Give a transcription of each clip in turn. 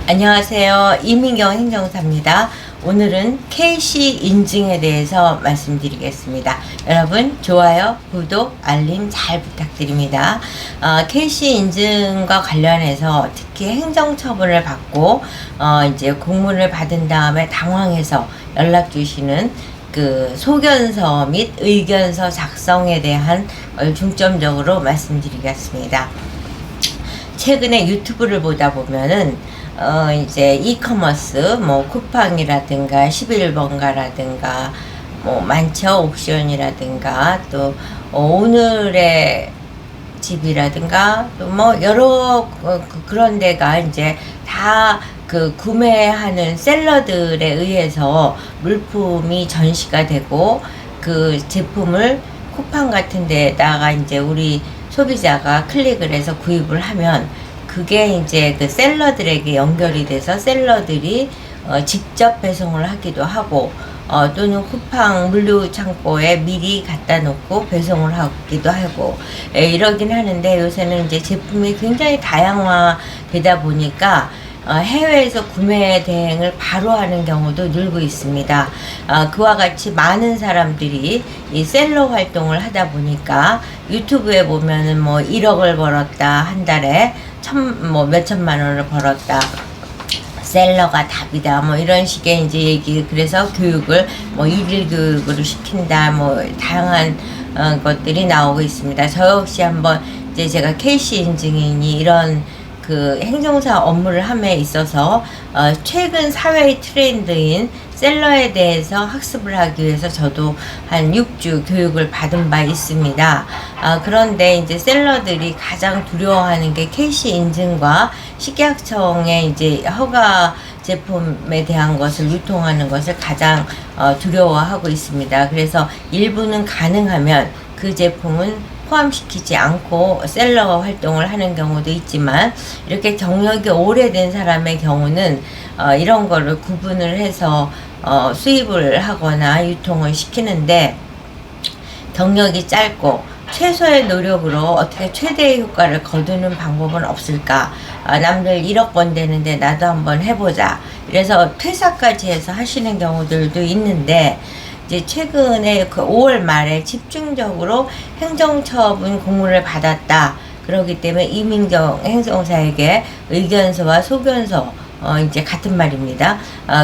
안녕하세요. 이민경 행정사입니다. 오늘은 KC 인증에 대해서 말씀드리겠습니다. 여러분 좋아요, 구독, 알림 잘 부탁드립니다. KC 인증과 관련해서 특히 행정처분을 받고 이제 공문을 받은 다음에 당황해서 연락 주시는 그 소견서 및 의견서 작성에 대한 걸 중점적으로 말씀드리겠습니다. 최근에 유튜브를 보다 보면은 이제 이커머스 뭐 쿠팡이라든가 11번가라든가 뭐 많죠. 옥션이라든가 또 오늘의 집이라든가 또 뭐 여러 그런 데가 이제 다 그 구매하는 셀러들에 의해서 물품이 전시가 되고 그 제품을 쿠팡 같은 데다가 이제 우리 소비자가 클릭을 해서 구입을 하면 그게 이제 그 셀러들에게 연결이 돼서 셀러들이 직접 배송을 하기도 하고 또는 쿠팡 물류 창고에 미리 갖다 놓고 배송을 하기도 하고 이러긴 하는데 요새는 이제 제품이 굉장히 다양화되다 보니까 해외에서 구매 대행을 바로 하는 경우도 늘고 있습니다. 그와 같이 많은 사람들이 이 셀러 활동을 하다 보니까 유튜브에 보면은 뭐 1억을 벌었다, 한 달에 몇천만 원을 벌었다, 셀러가 답이다, 뭐 이런 식의 이제 얘기, 그래서 교육을 뭐 일일 교육으로 시킨다, 뭐 다양한 것들이 나오고 있습니다. 저 역시 한번 이제 제가 KC 인증인이 이런 그 행정사 업무를 함에 있어서 최근 사회의 트렌드인 셀러에 대해서 학습을 하기 위해서 저도 한 6주 교육을 받은 바 있습니다. 그런데 이제 셀러들이 가장 두려워하는 게 KC 인증과 식약청의 이제 허가 제품에 대한 것을 유통하는 것을 가장 두려워하고 있습니다. 그래서 일부는 가능하면 그 제품은 포함시키지 않고 셀러 활동을 하는 경우도 있지만, 이렇게 경력이 오래된 사람의 경우는 이런 거를 구분을 해서 수입을 하거나 유통을 시키는데, 경력이 짧고 최소의 노력으로 어떻게 최대의 효과를 거두는 방법은 없을까? 남들 1억 번 되는데 나도 한번 해보자. 그래서 퇴사까지 해서 하시는 경우들도 있는데, 이제 최근에 그 5월 말에 집중적으로 행정처분 공문을 받았다. 그렇기 때문에 이민경 행정사에게 의견서와 소견서, 이제 같은 말입니다.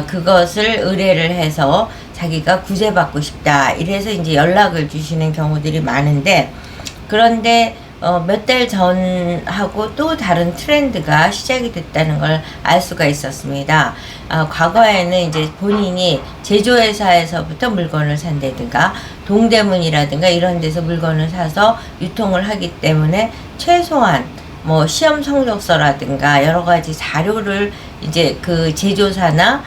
그것을 의뢰를 해서 자기가 구제받고 싶다. 이래서 이제 연락을 주시는 경우들이 많은데, 그런데 몇 달 전하고 또 다른 트렌드가 시작이 됐다는 걸 알 수가 있었습니다. 과거에는 이제 본인이 제조회사에서부터 물건을 산다든가 동대문이라든가 이런 데서 물건을 사서 유통을 하기 때문에 최소한 뭐 시험 성적서라든가 여러 가지 자료를 이제 그 제조사나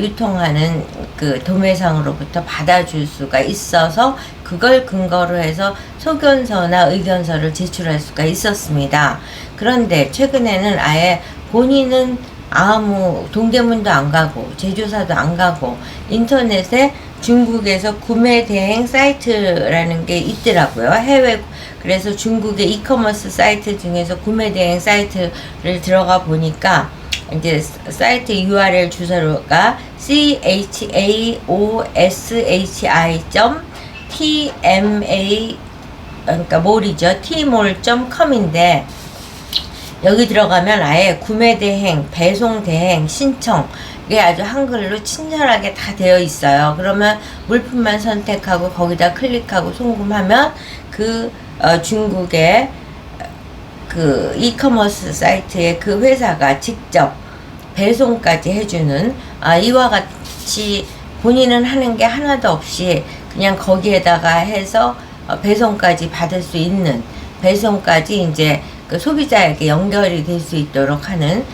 유통하는 그 도매상으로부터 받아줄 수가 있어서 그걸 근거로 해서 소견서나 의견서를 제출할 수가 있었습니다. 그런데 최근에는 아예 본인은 아무 동대문도 안 가고 제조사도 안 가고 인터넷에 중국에서 구매 대행 사이트라는 게 있더라고요. 해외, 그래서 중국의 이커머스 사이트 중에서 구매 대행 사이트를 들어가 보니까 이제 사이트 URL 주소가 chaoshi.tma, 그러니까 몰이죠. tmall.com인데 여기 들어가면 아예 구매 대행, 배송 대행, 신청, 이게 아주 한글로 친절하게 다 되어 있어요. 그러면 물품만 선택하고 거기다 클릭하고 송금하면 그 중국의 그 이커머스 사이트에 그 회사가 직접 배송까지 해주는, 이와 같이 본인은 하는 게 하나도 없이 그냥 거기에다가 해서 배송까지 받을 수 있는, 배송까지 이제 그 소비자에게 연결이 될 수 있도록 하는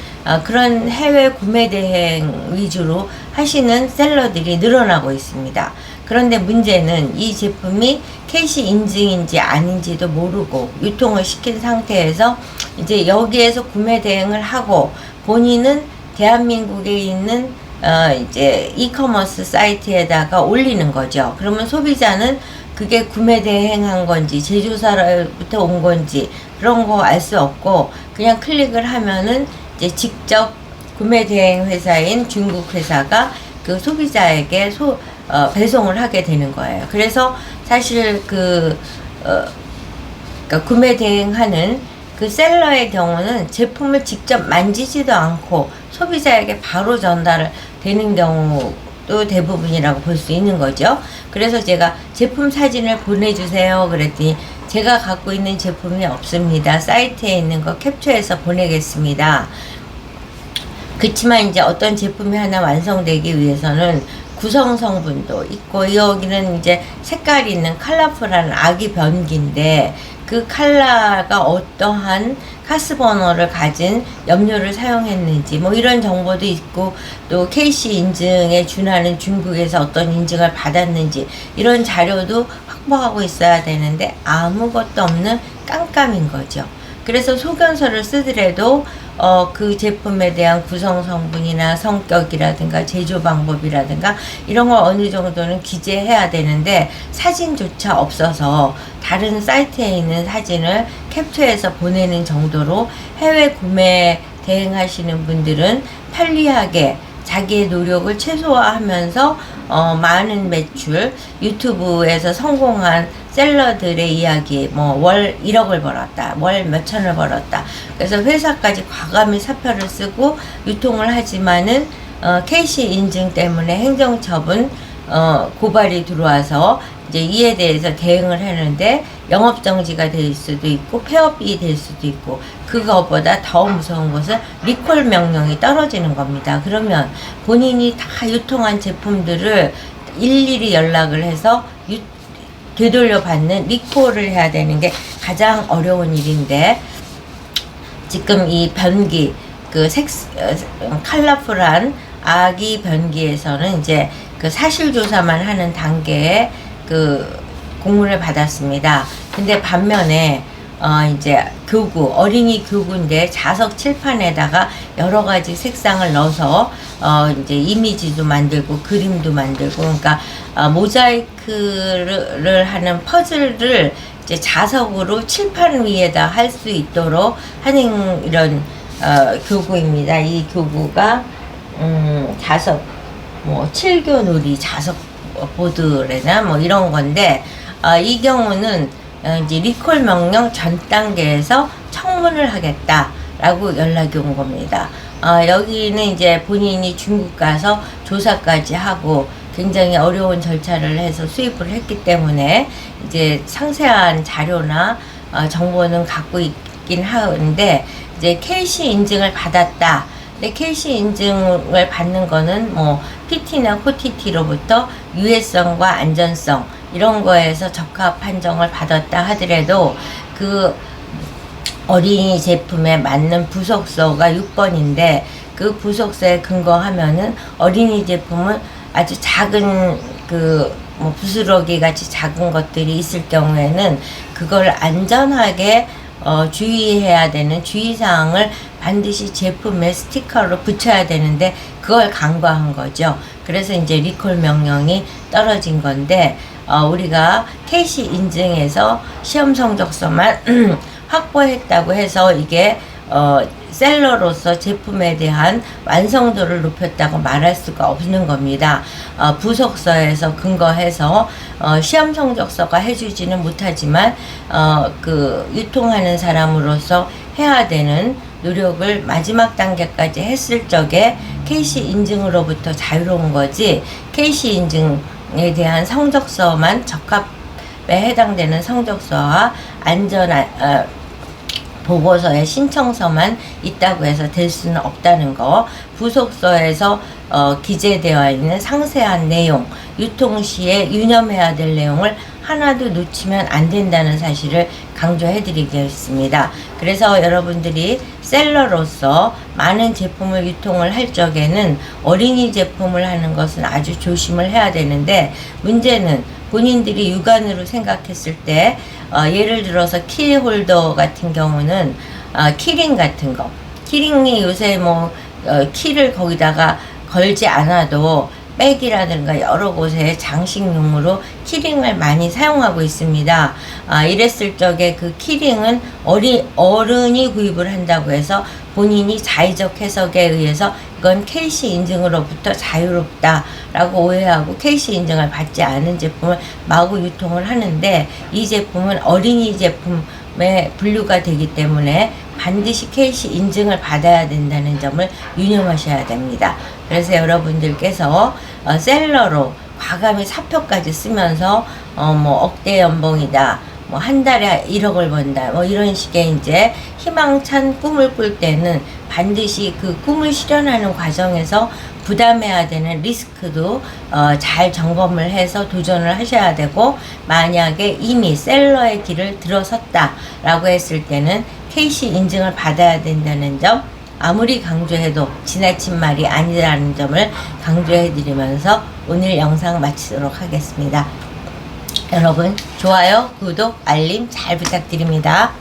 그런 해외 구매 대행 위주로 하시는 셀러들이 늘어나고 있습니다. 그런데 문제는 이 제품이 KC 인증인지 아닌지도 모르고 유통을 시킨 상태에서 이제 여기에서 구매 대행을 하고 본인은 대한민국에 있는 이제 이커머스 사이트에다가 올리는 거죠. 그러면 소비자는 그게 구매 대행한 건지 제조사로부터 온 건지 그런 거 알 수 없고 그냥 클릭을 하면은 이제 직접 구매 대행 회사인 중국 회사가 그 소비자에게 배송을 하게 되는 거예요. 그래서 사실 그러니까 구매 대행하는 그 셀러의 경우는 제품을 직접 만지지도 않고 소비자에게 바로 전달을 되는 경우도 대부분이라고 볼 수 있는 거죠. 그래서 제가 제품 사진을 보내주세요 그랬더니 제가 갖고 있는 제품이 없습니다. 사이트에 있는 거 캡처해서 보내겠습니다. 그렇지만 이제 어떤 제품이 하나 완성되기 위해서는 구성 성분도 있고, 여기는 이제 색깔이 있는 컬러풀한 아기 변기인데 그 컬러가 어떠한 카스버너를 가진 염료를 사용했는지 뭐 이런 정보도 있고, 또 KC 인증에 준하는 중국에서 어떤 인증을 받았는지 이런 자료도 확보하고 있어야 되는데 아무것도 없는 깜깜인 거죠. 그래서 소견서를 쓰더라도 그 제품에 대한 구성 성분이나 성격이라든가 제조 방법이라든가 이런 걸 어느 정도는 기재해야 되는데 사진조차 없어서 다른 사이트에 있는 사진을 캡처해서 보내는 정도로 해외 구매 대행하시는 분들은 편리하게 자기의 노력을 최소화하면서 많은 매출, 유튜브에서 성공한 셀러들의 이야기, 뭐 월 1억을 벌었다, 월 몇천을 벌었다. 그래서 회사까지 과감히 사표를 쓰고 유통을 하지만은 KC 인증 때문에 행정처분 고발이 들어와서 이제 이에 대해서 대응을 하는데 영업정지가 될 수도 있고 폐업이 될 수도 있고, 그것보다 더 무서운 것은 리콜 명령이 떨어지는 겁니다. 그러면 본인이 다 유통한 제품들을 일일이 연락을 해서 되돌려 받는 리콜을 해야 되는 게 가장 어려운 일인데, 지금 이 변기 컬러풀한 아기 변기에서는 이제 그 사실조사만 하는 단계에 공문을 받았습니다. 근데 반면에 이제 어린이 교구인데 자석 칠판에다가 여러 가지 색상을 넣어서 이제 이미지도 만들고 그림도 만들고, 그러니까 모자이크를 하는 퍼즐을 이제 자석으로 칠판 위에다 할 수 있도록 하는 이런 교구입니다. 이 교구가 자석 뭐 칠교놀이 자석 보드래나 뭐 이런 건데, 이 경우는 이제 리콜 명령 전 단계에서 청문을 하겠다라고 연락이 온 겁니다. 여기는 이제 본인이 중국 가서 조사까지 하고 굉장히 어려운 절차를 해서 수입을 했기 때문에 이제 상세한 자료나 정보는 갖고 있긴 하는데, 이제 KC 인증을 받았다. 근데 KC 인증을 받는 거는 뭐 PT나 코TT로부터 유해성과 안전성 이런 거에서 적합 판정을 받았다 하더라도 그 어린이 제품에 맞는 부속서가 6번인데 그 부속서에 근거하면은 어린이 제품은 아주 작은 뭐 부스러기 같이 작은 것들이 있을 경우에는 그걸 안전하게 주의해야 되는 주의사항을 반드시 제품에 스티커로 붙여야 되는데 그걸 간과한 거죠. 그래서 이제 리콜 명령이 떨어진 건데, 우리가 KC 인증에서 시험 성적서만 확보했다고 해서 이게 셀러로서 제품에 대한 완성도를 높였다고 말할 수가 없는 겁니다. 부속서에서 근거해서 시험 성적서가 해주지는 못하지만 유통하는 사람으로서 해야 되는 노력을 마지막 단계까지 했을 적에 KC 인증으로부터 자유로운 거지, KC 인증에 대한 성적서만 적합에 해당되는 성적서와 안전한 보고서의 신청서만 있다고 해서 될 수는 없다는 거, 부속서에서 기재되어 있는 상세한 내용, 유통 시에 유념해야 될 내용을 하나도 놓치면 안 된다는 사실을 강조해 드리겠습니다. 그래서 여러분들이 셀러로서 많은 제품을 유통을 할 적에는 어린이 제품을 하는 것은 아주 조심을 해야 되는데, 문제는 본인들이 육안으로 생각했을 때 예를 들어서 키홀더 같은 경우는 키링 같은 거, 키링이 요새 뭐 키를 거기다가 걸지 않아도 백이라든가 여러 곳에 장식용으로 키링을 많이 사용하고 있습니다. 이랬을 적에 그 키링은 어른이 구입을 한다고 해서 본인이 자의적 해석에 의해서 이건 KC 인증으로부터 자유롭다라고 오해하고 KC 인증을 받지 않은 제품을 마구 유통을 하는데, 이 제품은 어린이 제품에 분류가 되기 때문에 반드시 KC 인증을 받아야 된다는 점을 유념하셔야 됩니다. 그래서 여러분들께서 셀러로 과감히 사표까지 쓰면서 뭐 억대 연봉이다, 뭐 한 달에 1억을 번다, 뭐 이런 식의 이제 희망찬 꿈을 꿀 때는 반드시 그 꿈을 실현하는 과정에서 부담해야 되는 리스크도 잘 점검을 해서 도전을 하셔야 되고, 만약에 이미 셀러의 길을 들어섰다라고 했을 때는 KC 인증을 받아야 된다는 점, 아무리 강조해도 지나친 말이 아니라는 점을 강조해 드리면서 오늘 영상 마치도록 하겠습니다. 여러분, 좋아요, 구독, 알림 잘 부탁드립니다.